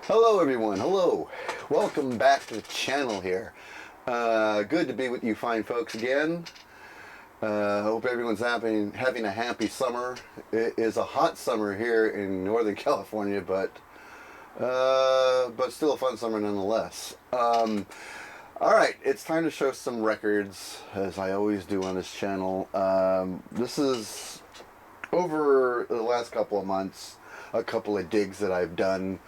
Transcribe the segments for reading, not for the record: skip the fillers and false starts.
Hello everyone, hello. Welcome back to the channel here. Good to be with you fine folks again. Hope everyone's having a happy summer. It is a hot summer here in Northern California, but still a fun summer nonetheless. Alright, it's time to show some records, as I always do on this channel. This is over the last couple of months, a couple of digs that I've done.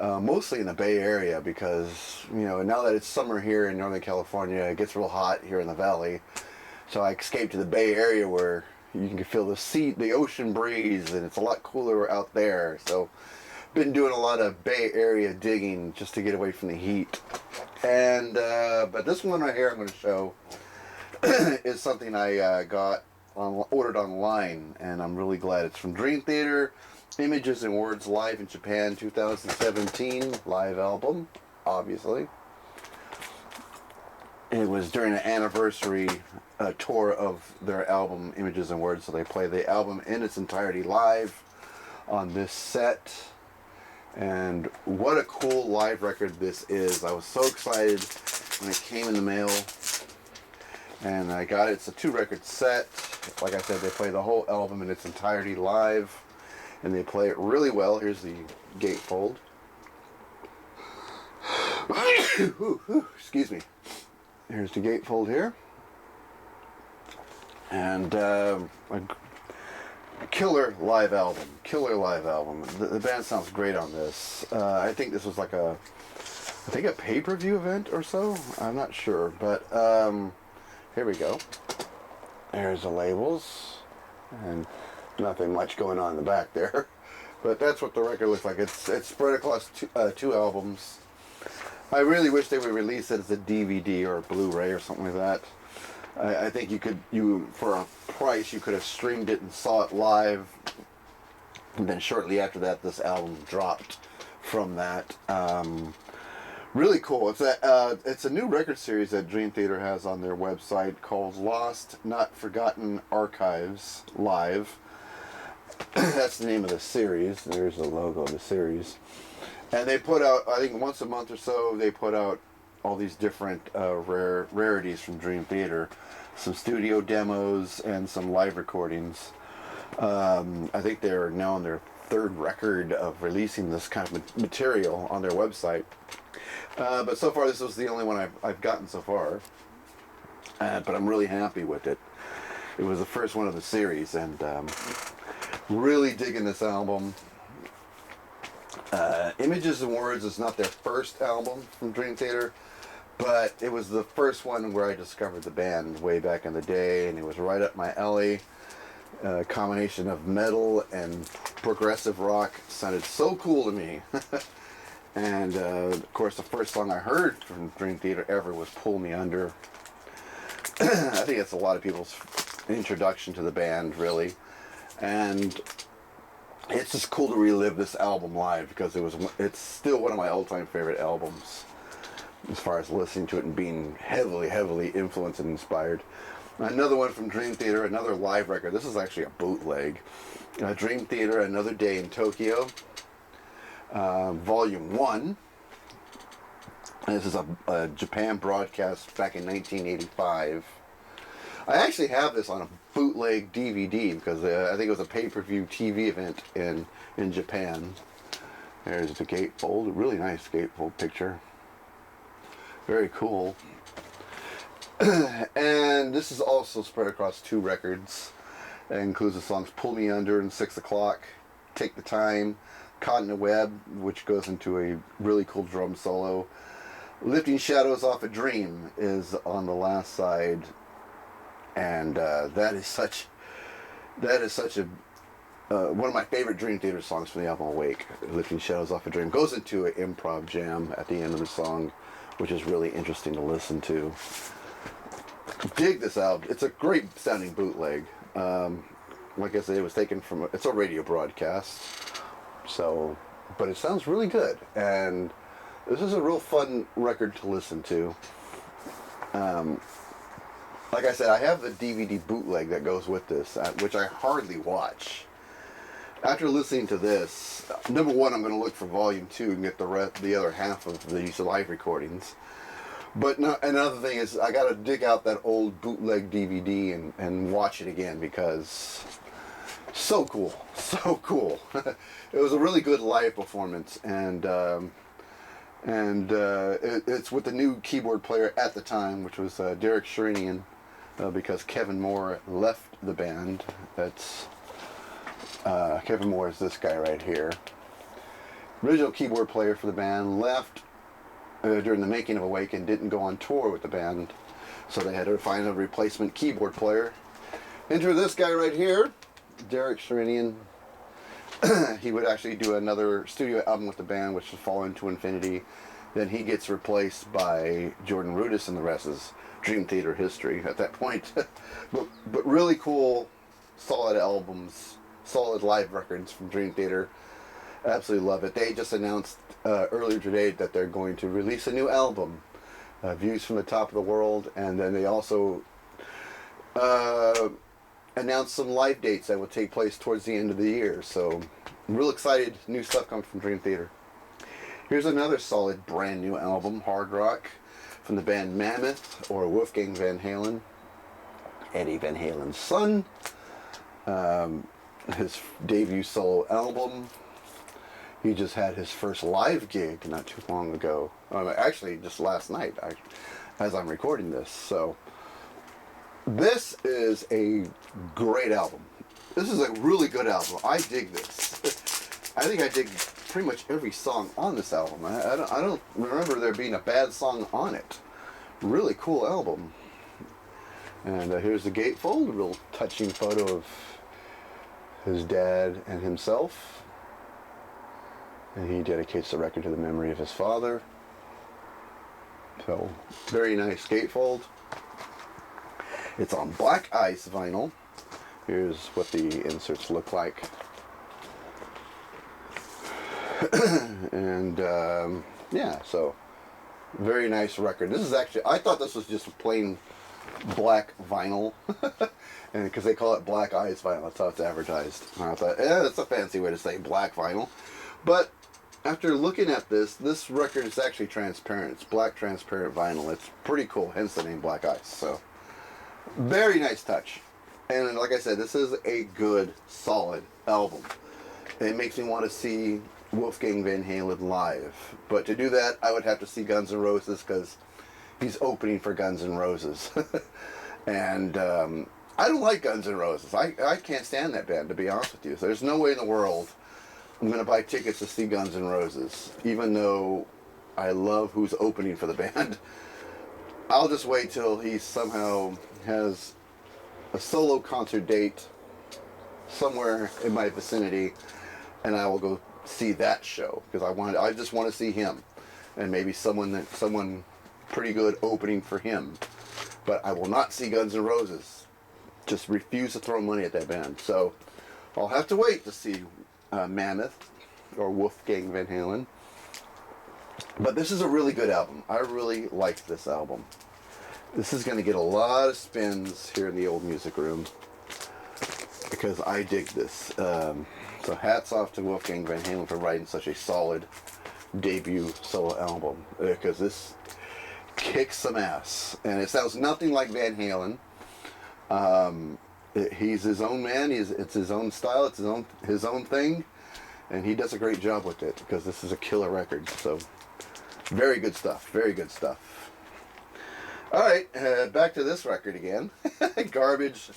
Mostly in the Bay Area because, you know, now that it's summer here in Northern California, it gets real hot here in the valley. So I escaped to the Bay Area where you can feel the ocean breeze, and it's a lot cooler out there. So been doing a lot of Bay Area digging just to get away from the heat. And but this one right here I'm going to show is something I ordered online, and I'm really glad. It's from Dream Theater. Images and Words live in Japan 2017 live album, obviously. It was during an anniversary tour of their album Images and Words, so they play the album in its entirety live on this set. And what a cool live record this is. I was so excited when it came in the mail, and I got it. It's a 2-record set. Like I said, they play the whole album in its entirety live, and they play it really well. Here's the gatefold. Excuse me. Here's the gatefold here. And a killer live album. Killer live album. The band sounds great on this. I think this was like a pay-per-view event or so. I'm not sure. But here we go. There's the labels. And nothing much going on in the back there, but that's what the record looks like. It's spread across two albums. I really wish they would release it as a DVD or a Blu-ray or something like that. I think you for a price you could have streamed it and saw it live, and then shortly after that this album dropped from that. Really cool. It's a new record series that Dream Theater has on their website called Lost Not Forgotten Archives Live. That's the name of the series. There's the logo of the series. And they put out, I think once a month or so, they put out all these different rarities from Dream Theater. Some studio demos and some live recordings. I think they're now on their 3rd record of releasing this kind of material on their website. But so far this was the only one I've gotten so far. But I'm really happy with it. It was the first one of the series, and really digging this album. Images and Words is not their first album from Dream Theater, but it was the first one where I discovered the band way back in the day, and it was right up my alley. A combination of metal and progressive rock sounded so cool to me. And of course the first song I heard from Dream Theater ever was Pull Me Under. I think it's a lot of people's introduction to the band, really. And it's just cool to relive this album live because it's still one of my all-time favorite albums as far as listening to it and being heavily influenced and inspired. Another one from Dream Theater, another live record. This is actually a bootleg. Dream Theater, Another Day in Tokyo, Volume 1. This is a Japan broadcast back in 1985. I actually have this on a bootleg DVD because I think it was a pay-per-view TV event in Japan. There's the gatefold, a really nice gatefold picture. Very cool. And this is also spread across 2 records. It includes the songs Pull Me Under and 6 O'Clock, Take the Time, Caught in a Web, which goes into a really cool drum solo. Lifting Shadows Off a Dream is on the last side. And that is such a one of my favorite Dream Theater songs from the album Awake. Lifting Shadows Off a Dream goes into an improv jam at the end of the song, which is really interesting to listen to. Dig this album. It's a great sounding bootleg. Like I said, it was taken from it's a radio broadcast, so but it sounds really good, and this is a real fun record to listen to. Like I said, I have the DVD bootleg that goes with this, which I hardly watch. after listening to this, number one, I'm going to look for volume 2 and get the other half of these live recordings. But no, another thing is I got to dig out that old bootleg DVD and watch it again because so cool, so cool. It was a really good live performance, and it's with the new keyboard player at the time, which was Derek Sherinian, because Kevin Moore left the band. That's Kevin Moore is this guy right here. Original keyboard player for the band left during the making of Awaken, didn't go on tour with the band, so they had to find a replacement keyboard player. Enter this guy right here, Derek Sherinian. He would actually do another studio album with the band, which would fall into infinity. Then he gets replaced by Jordan Rudess, and the rest is Dream Theater history at that point. but really cool, solid albums, solid live records from Dream Theater. Absolutely love it. They just announced earlier today that they're going to release a new album, Views from the Top of the World, and then they also announced some live dates that will take place towards the end of the year. So I'm real excited. New stuff coming from Dream Theater. Here's another solid brand new album, hard rock, from the band Mammoth, or Wolfgang Van Halen, Eddie Van Halen's son. His debut solo album. He just had his first live gig not too long ago. Actually, just last night, as I'm recording this. So this is a great album. This is a really good album. I dig this. I think I dig pretty much every song on this album. I don't remember there being a bad song on it. Really cool album. And here's the gatefold, a real touching photo of his dad and himself. And he dedicates the record to the memory of his father. So, very nice gatefold. It's on black ice vinyl. Here's what the inserts look like. And, yeah, so, very nice record. This is actually, I thought this was just plain black vinyl. And because they call it black ice vinyl, that's how it's advertised. And I thought, yeah, that's a fancy way to say black vinyl. But after looking at this record is actually transparent. It's black transparent vinyl. It's pretty cool, hence the name Black Ice. So, very nice touch. And like I said, this is a good, solid album. It makes me want to see Wolfgang Van Halen live. But to do that, I would have to see Guns N' Roses, because he's opening for Guns N' Roses. And I don't like Guns N' Roses. I can't stand that band, to be honest with you. So there's no way in the world I'm going to buy tickets to see Guns N' Roses, even though I love who's opening for the band. I'll just wait till he somehow has a solo concert date somewhere in my vicinity, and I will go see that show, because I just want to see him, and maybe someone pretty good opening for him. But I will not see Guns N' Roses. Just refuse to throw money at that band. So I'll have to wait to see Mammoth, or Wolfgang Van Halen. But this is a really good album. I really liked this album. This is going to get a lot of spins here in the old music room, because I dig this. So hats off to Wolfgang Van Halen for writing such a solid debut solo album, because this kicks some ass. And it sounds nothing like Van Halen. He's his own man. It's his own style. It's his own thing, and he does a great job with it, because this is a killer record. So, very good stuff. Very good stuff. All right, back to this record again. Garbage.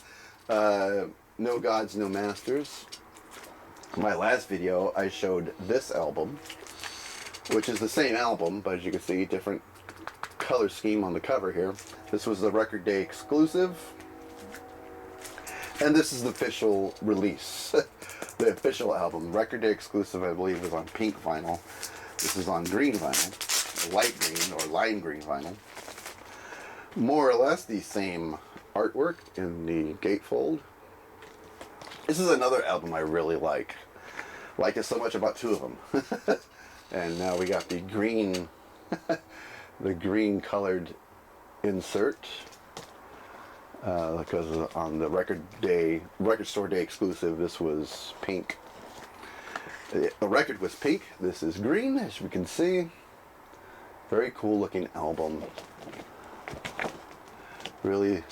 No Gods, No Masters. In my last video, I showed this album, which is the same album, but as you can see, different color scheme on the cover here. This was the Record Day exclusive. And this is the official release, the official album. Record Day exclusive, I believe, was on pink vinyl. This is on green vinyl, light green or lime green vinyl. More or less the same artwork in the gatefold. This is another album I really like. Like it so much about two of them. And now we got the green, the green colored insert. Because on the record store day exclusive, this was pink. The record was pink. This is green, as we can see. Very cool looking album. Really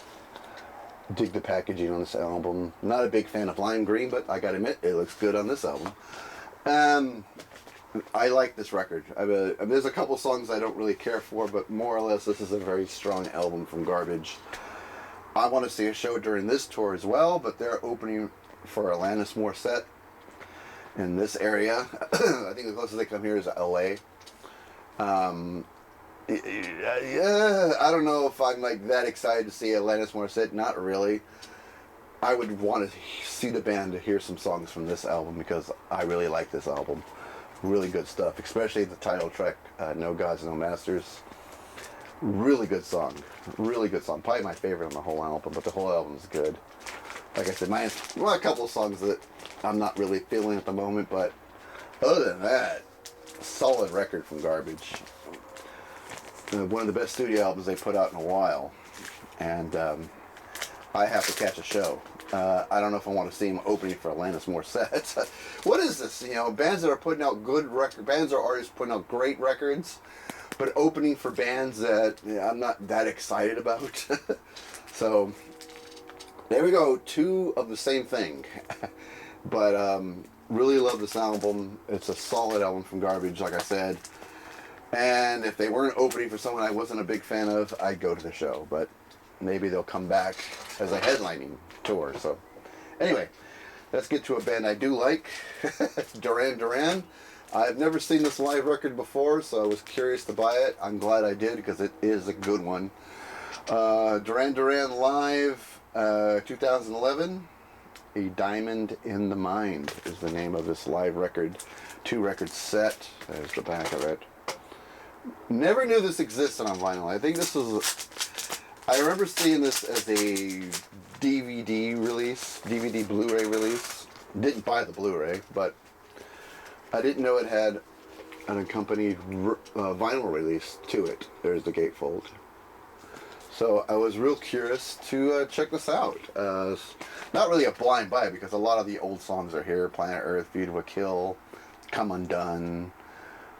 dig the packaging on this album. Not a big fan of lime green, but I gotta admit, it looks good on this album. I like this record. There's a couple songs I don't really care for, but more or less this is a very strong album from Garbage. I want to see a show during this tour as well, but they're opening for Alanis Morissette in this area. I think the closest they come here is LA. Yeah, I don't know if I'm like that excited to see Alanis Morissette. Not really. I would want to see the band to hear some songs from this album because I really like this album. Really good stuff, especially the title track, No Gods, No Masters. Really good song. Really good song. Probably my favorite on the whole album, but the whole album's good. Like I said, a couple of songs that I'm not really feeling at the moment, but other than that, solid record from Garbage. One of the best studio albums they put out in a while. And I have to catch a show. I don't know if I want to see him opening for Alanis Morissette. What is this? You know, bands that are putting out good records, bands or artists putting out great records, but opening for bands that I'm not that excited about. So, there we go. Two of the same thing. But really love this album. It's a solid album from Garbage, like I said. And if they weren't opening for someone I wasn't a big fan of, I'd go to the show. But maybe they'll come back as a headlining tour. So anyway, let's get to a band I do like. Duran Duran. I've never seen this live record before, so I was curious to buy it. I'm glad I did because it is a good one. Duran Duran Live 2011. A Diamond in the Mind is the name of this live record. 2-record set. There's the back of it. Never knew this existed on vinyl. I think this was... I remember seeing this as a DVD release, DVD Blu-ray release. Didn't buy the Blu-ray, but I didn't know it had an accompanied vinyl release to it. There's the gatefold. So I was real curious to check this out. Not really a blind buy because a lot of the old songs are here. Planet Earth, View to a Kill, Come Undone,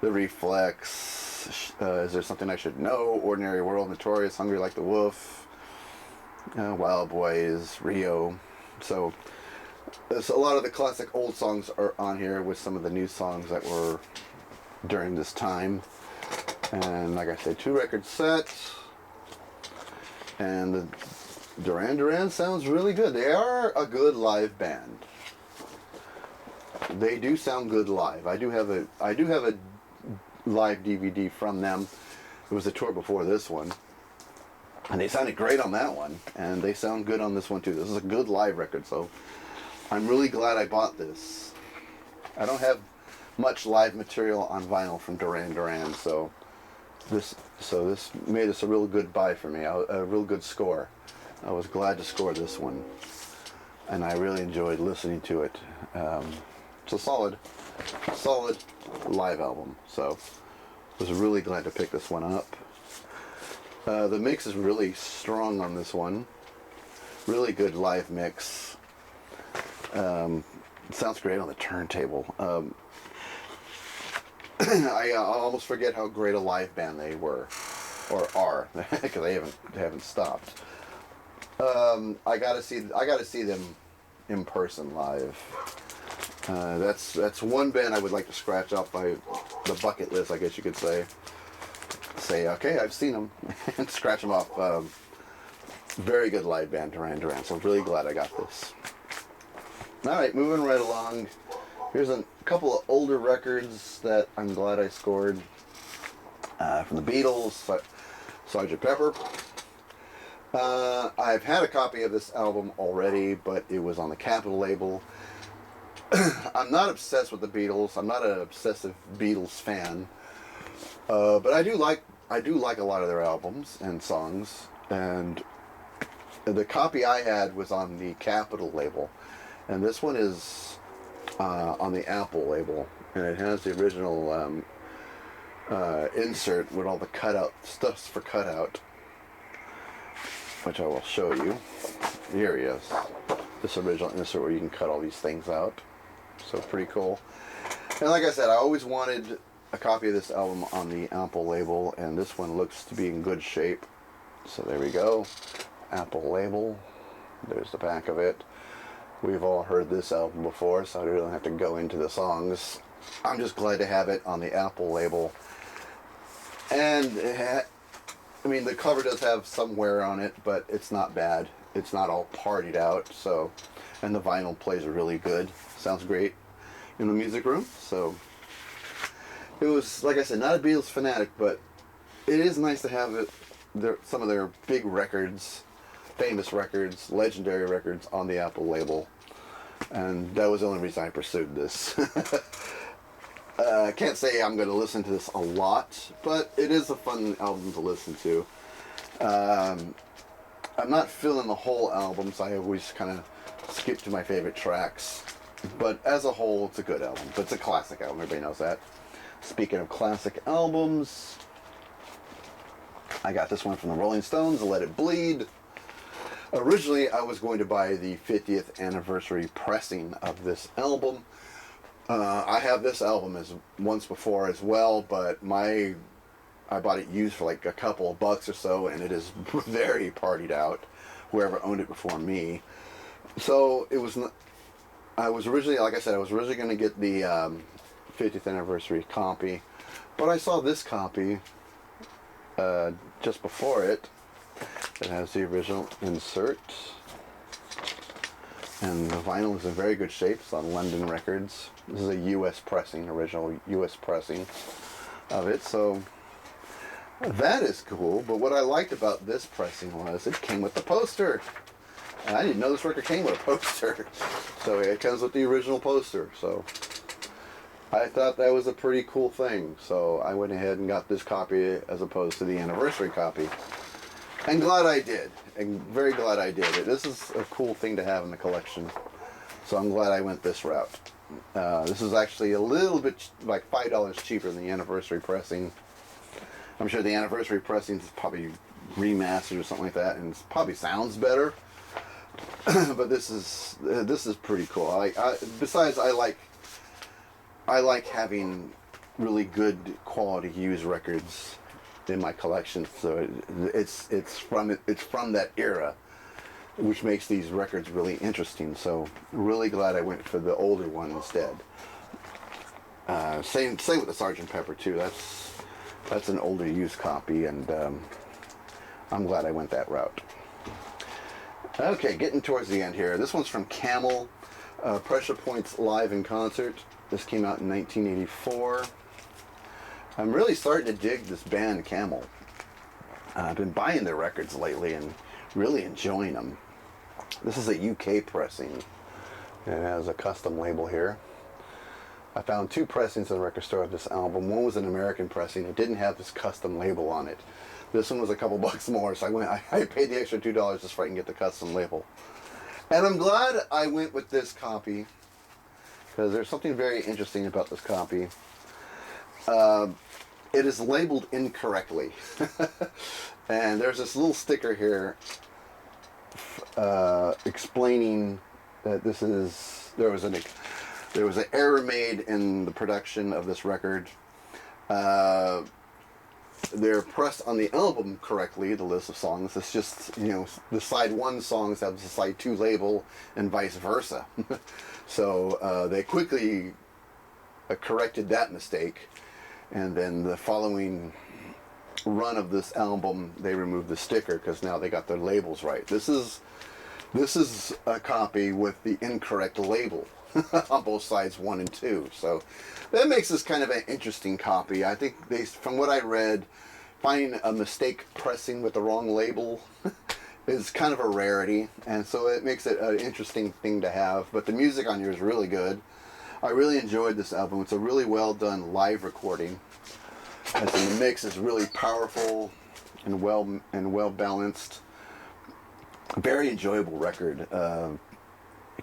The Reflex, Is There Something I Should Know, Ordinary World, Notorious, Hungry Like the Wolf, Wild Boys, Rio. So there's a lot of the classic old songs are on here with some of the new songs that were during this time. And like I said, 2-record set. And the Duran Duran sounds really good. They are a good live band. They do sound good live. I do have a live DVD from them. It was a tour before this one. And they sounded great on that one. And they sound good on this one too. This is a good live record, so I'm really glad I bought this. I don't have much live material on vinyl from Duran Duran, so this made this a real good buy for me, a real good score. I was glad to score this one, and I really enjoyed listening to it. It's a solid live album, so I was really glad to pick this one up. The mix is really strong on this one. Really good live mix. It sounds great on the turntable. I almost forget how great a live band they were, or are, because they haven't stopped. I gotta see them in person live. That's one band I would like to scratch off my the bucket list, I guess you could say. Say okay, I've seen them, and scratch them off. Very good live band, Duran Duran. So I'm really glad I got this. All right, moving right along. Here's a couple of older records that I'm glad I scored. From the Beatles, Sgt Pepper. I've had a copy of this album already, but it was on the Capitol label. I'm not obsessed with the Beatles. I'm not an obsessive Beatles fan. But I do like a lot of their albums and songs. And the copy I had was on the Capitol label. And this one is on the Apple label, and it has the original insert with all the stuffs for cutout, which I will show you. Here he is. This original insert where you can cut all these things out. So pretty cool. And like I said, I always wanted a copy of this album on the Apple label, and this one looks to be in good shape. So there we go. Apple label. There's the back of it. We've all heard this album before, so I don't have to go into the songs. I'm just glad to have it on the Apple label. And I mean, the cover does have some wear on it, but it's not bad. It's not all partied out, so, and the vinyl plays really good. Sounds great in the music room. So it was, like I said, not a Beatles fanatic, but it is nice to have it, some of their big records, famous records, legendary records on the Apple label. And that was the only reason I pursued this. I can't say I'm going to listen to this a lot, but it is a fun album to listen to. I'm not feeling the whole album, so I always kind of skip to my favorite tracks. But as a whole, it's a good album. But it's a classic album, everybody knows that. Speaking of classic albums, I got this one from the Rolling Stones, Let It Bleed. Originally, I was going to buy the 50th anniversary pressing of this album. I have this album as once before as well, but I bought it used for like a couple of bucks or so, and it is very partied out. Whoever owned it before me. So it was. I was originally, like I said, I was originally going to get the 50th anniversary copy, but I saw this copy just before it. It has the original insert, and the vinyl is in very good shape. It's on London Records. This is a U.S. pressing, original U.S. pressing of it, so that is cool. But what I liked about this pressing was it came with the poster. And I didn't know this record came with a poster. So it comes with the original poster. So I thought that was a pretty cool thing. So I went ahead and got this copy as opposed to the anniversary copy. And glad I did. And very glad I did. This is a cool thing to have in the collection. So I'm glad I went this route. This is actually a little bit, like $5 cheaper than the anniversary pressing. I'm sure the anniversary pressing is probably remastered or something like that, and it probably sounds better. But this is pretty cool. Besides, I like having really good quality used records in my collection. So it's from that era, which makes these records really interesting. So really glad I went for the older one instead. Same with the Sgt Pepper too. That's an older used copy, and I'm glad I went that route. Okay, getting towards the end here. This one's from Camel, Pressure Points Live in Concert. This came out in 1984. I'm really starting to dig this band, Camel. I've been buying their records lately and really enjoying them. This is a UK pressing. It has a custom label here. I found two pressings in the record store of this album. One was an American pressing. It didn't have this custom label on it. This one was a couple bucks more, so I paid the extra $2 just so I can get the custom label. And I'm glad I went with this copy, because there's something very interesting about this copy. It is labeled incorrectly. And there's this little sticker here explaining that there was an error made in the production of this record. They're pressed on the album correctly, the list of songs. It's just, the side 1 songs have the side 2 label and vice versa. So they quickly corrected that mistake. And then the following run of this album, they removed the sticker because now they got their labels right. This is a copy with the incorrect label on both sides 1 and 2. So that makes this kind of an interesting copy. I think from what I read, finding a mistake pressing with the wrong label is kind of a rarity, and so it makes it an interesting thing to have. But the music on here is really good. I really enjoyed this album. It's a really well done live recording. And so the mix is really powerful and well balanced. Very enjoyable record.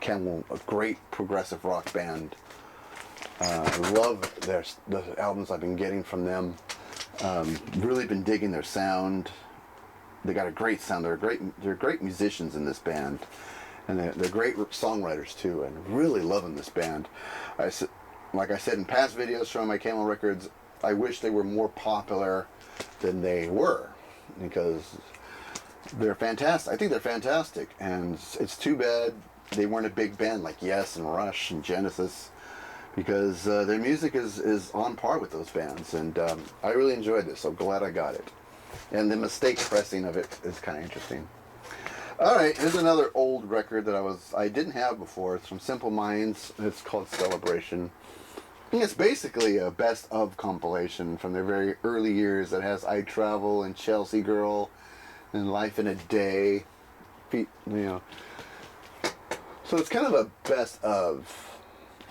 Camel, a great progressive rock band. I love the albums I've been getting from them. Really been digging their sound. They got a great sound. They're great musicians in this band, and they're great songwriters too. And really loving this band. like I said in past videos showing my Camel records, I wish they were more popular than they were, because they're fantastic. I think they're fantastic, and it's too bad they weren't a big band like Yes and Rush and Genesis, because their music is on par with those bands, and I really enjoyed this, so glad I got it. And the mistake pressing of it is kind of interesting. All right, here's another old record that I didn't have before. It's from Simple Minds. It's called Celebration. And it's basically a best of compilation from their very early years that has I Travel and Chelsea Girl and Life in a Day. You know. So it's kind of a best of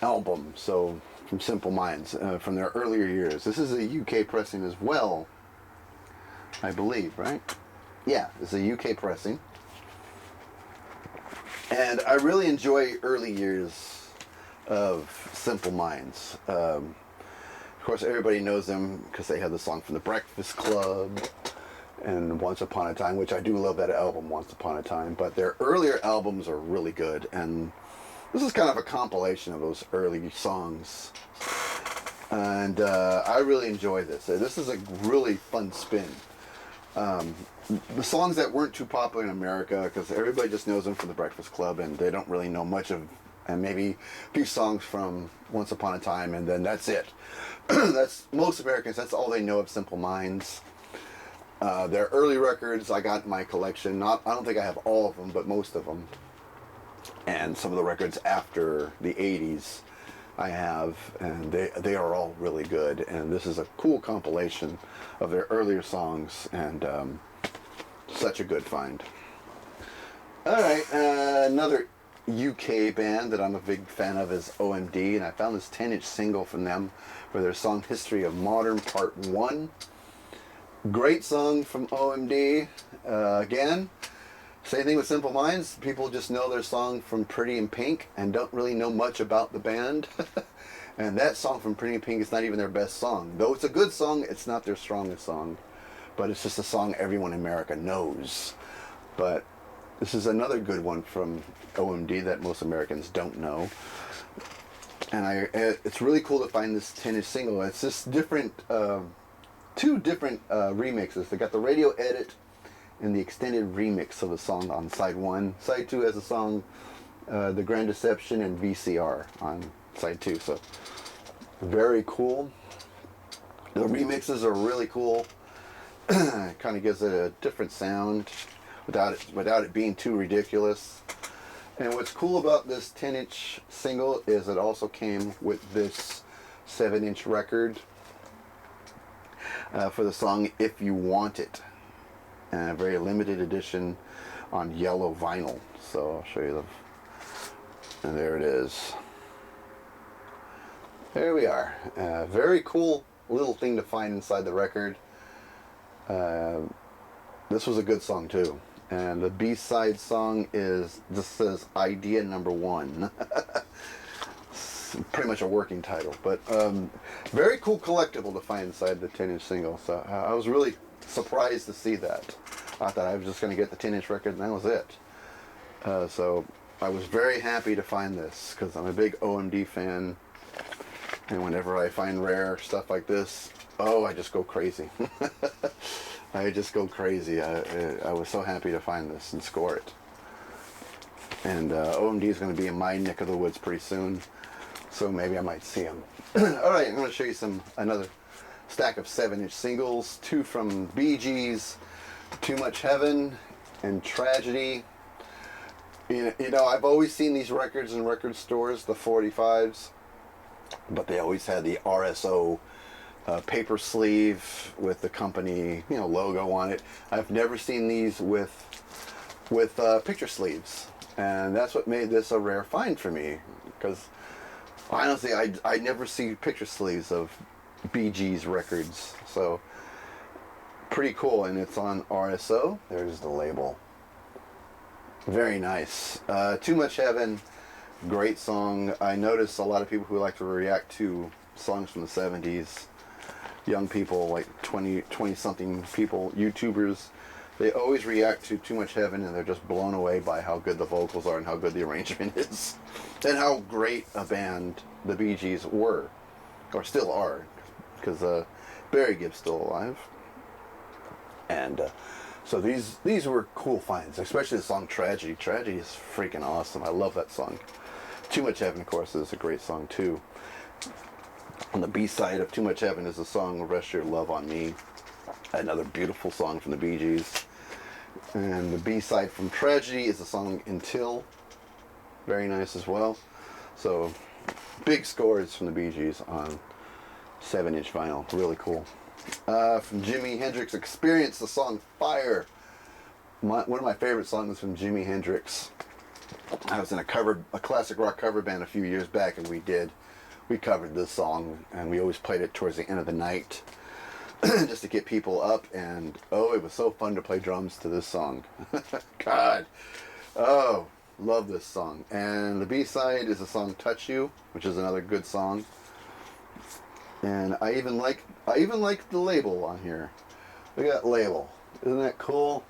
album. So from Simple Minds, from their earlier years. This is a UK pressing as well, I believe, right? Yeah, it's a UK pressing. And I really enjoy early years of Simple Minds. Of course, everybody knows them because they have the song from The Breakfast Club and Once Upon a Time, which I do love that album, Once Upon a Time. But their earlier albums are really good, and this is kind of a compilation of those early songs. And I really enjoy this. This is a really fun spin. The songs that weren't too popular in America, because everybody just knows them from The Breakfast Club, and they don't really know much of, and maybe a few songs from Once Upon a Time, and then that's it. That's most Americans, that's all they know of Simple Minds. Their early records I got in my collection. I don't think I have all of them, but most of them. And some of the records after the 80s I have, and they are all really good. And this is a cool compilation of their earlier songs, and such a good find. All right, another UK band that I'm a big fan of is OMD, and I found this 10-inch single from them for their song History of Modern Part 1. Great song from OMD. Again, same thing with Simple Minds. People just know their song from Pretty in Pink and don't really know much about the band. And that song from Pretty in Pink is not even their best song. Though it's a good song, it's not their strongest song. But it's just a song everyone in America knows. But this is another good one from OMD that most Americans don't know. And it's really cool to find this 10-inch single. It's just different, two different remixes. They got the radio edit and the extended remix of the song on side 1. Side 2 has a song, The Grand Deception, and VCR on side 2. So very cool. The remixes are really cool. It kind of gives it a different sound without it being too ridiculous. And what's cool about this 10-inch single is it also came with this 7-inch record for the song If You Want It. A very limited edition on yellow vinyl. So I'll show you and there it is. There we are. Very cool little thing to find inside the record. This was a good song too. And the B-side song just says Idea Number 1. It's pretty much a working title, but very cool collectible to find inside the 10-inch single. So I was really surprised to see that. I thought I was just going to get the 10-inch record and that was it. So I was very happy to find this because I'm a big OMD fan. And whenever I find rare stuff like this, I just go crazy. I just go crazy. I was so happy to find this and score it. And OMD is going to be in my neck of the woods pretty soon, so maybe I might see them. All right, I'm going to show you another stack of 7-inch singles. 2 from Bee Gees, Too Much Heaven, and Tragedy. You know, I've always seen these records in record stores, the 45s, but they always had the RSO paper sleeve with the company, logo on it. I've never seen these with picture sleeves, and that's what made this a rare find for me. Because honestly, I never see picture sleeves of Bee Gees records, so pretty cool. And it's on RSO. There's the label. Very nice. Too Much Heaven, great song. I notice a lot of people who like to react to songs from the 70s. Young people, like 20-something people, YouTubers, They always react to Too Much Heaven, and they're just blown away by how good the vocals are and how good the arrangement is, and how great a band the Bee Gees were, or still are, because Barry Gibb's still alive. And so these were cool finds, especially the song Tragedy. Tragedy is freaking awesome. I love that song. Too Much Heaven, of course, is a great song too. On the B-side of Too Much Heaven is the song Rest Your Love on Me, another beautiful song from the Bee Gees. And the B-side from Tragedy is the song Until, very nice as well. So big scores from the Bee Gees on 7-inch vinyl, really cool. From Jimi Hendrix Experience, the song Fire. One of my favorite songs from Jimi Hendrix. I was in a classic rock cover band a few years back, and we covered this song, and we always played it towards the end of the night just to get people up, and oh, it was so fun to play drums to this song. God, oh, love this song. And the B-side is the song Touch You, which is another good song. And I even like the label on here. Look at that label. Isn't that cool?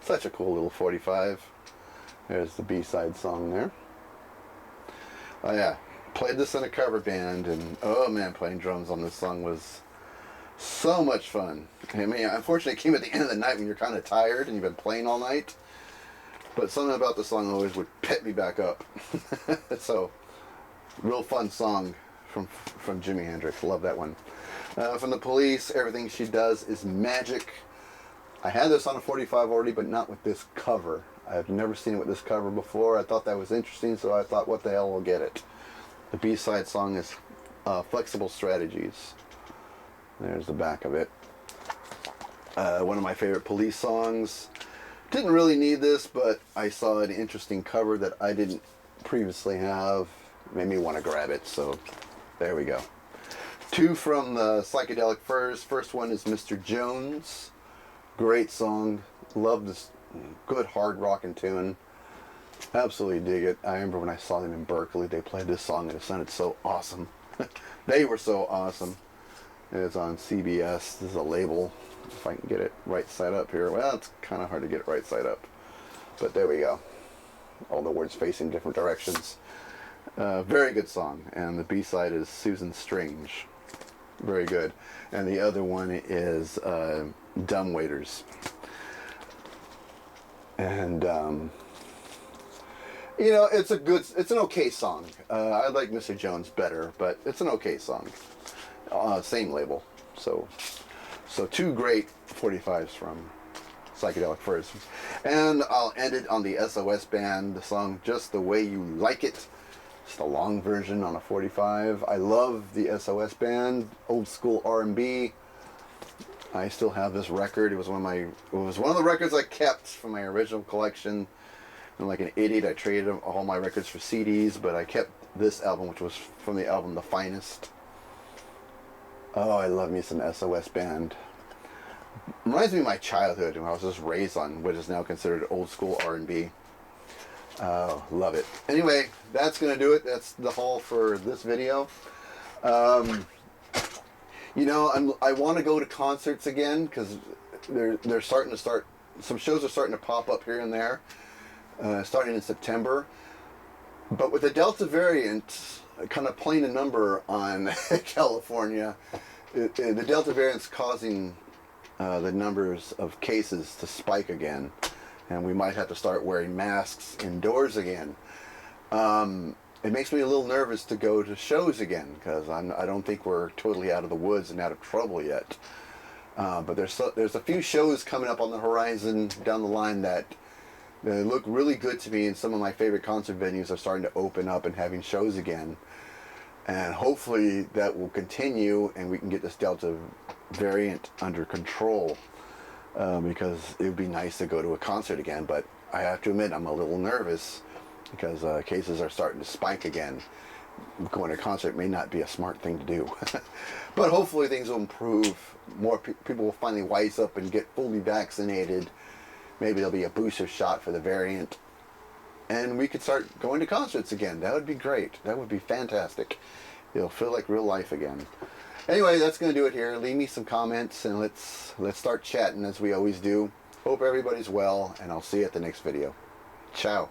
Such a cool little 45. There's the B-side song there. Oh yeah, played this in a cover band, and oh man, playing drums on this song was so much fun. I mean, unfortunately, it came at the end of the night when you're kind of tired and you've been playing all night. But something about the song always would pep me back up. So, real fun song from Jimi Hendrix. Love that one. From the Police, Everything She Does Is Magic. I had this on a 45 already, but not with this cover. I've never seen it with this cover before. I thought that was interesting, so I thought, what the hell, we'll get it. The B-side song is Flexible Strategies. There's the back of it. One of my favorite Police songs. Didn't really need this, but I saw an interesting cover that I didn't previously have. Made me want to grab it, so there we go. Two from the Psychedelic Furs. First one is Mr. Jones. Great song. Love this good hard rockin' tune. Absolutely dig it. I remember when I saw them in Berkeley, they played this song and it sounded so awesome. They were so awesome. It's on CBS. This is a label. If I can get it right side up here. Well, it's kind of hard to get it right side up. But there we go. All the words facing different directions. Very good song. And the B-side is Susan Strange. Very good. And the other one is Dumb Waiters. And you know, it's an okay song. I like Mr. Jones better, but it's an okay song. Same label. So two great 45s from Psychedelic Furs. And I'll end it on the SOS Band, the song Just the Way You Like It. It's the long version on a 45. I love the SOS Band, old school R&B. I still have this record. It was one of the records I kept from my original collection. And like an idiot, I traded all my records for CDs, but I kept this album, which was from the album The Finest. Oh, I love me some SOS Band. Reminds me of my childhood when I was just raised on what is now considered old school R&B. Oh, love it. Anyway, that's going to do it. That's the haul for this video. You know, I want to go to concerts again because they're starting to start. Some shows are starting to pop up here and there, starting in September. But with the Delta variant kind of playing a number on California, the Delta variant's causing the numbers of cases to spike again, and we might have to start wearing masks indoors again. It makes me a little nervous to go to shows again because I don't think we're totally out of the woods and out of trouble yet. But there's a few shows coming up on the horizon down the line that they look really good to me, and some of my favorite concert venues are starting to open up and having shows again. And hopefully that will continue and we can get this Delta variant under control, because it would be nice to go to a concert again. But I have to admit, I'm a little nervous because cases are starting to spike again. Going to a concert may not be a smart thing to do. But hopefully things will improve. More people will finally wise up and get fully vaccinated. Maybe there'll be a booster shot for the variant. And we could start going to concerts again. That would be great. That would be fantastic. It'll feel like real life again. Anyway, that's going to do it here. Leave me some comments and let's start chatting as we always do. Hope everybody's well, and I'll see you at the next video. Ciao.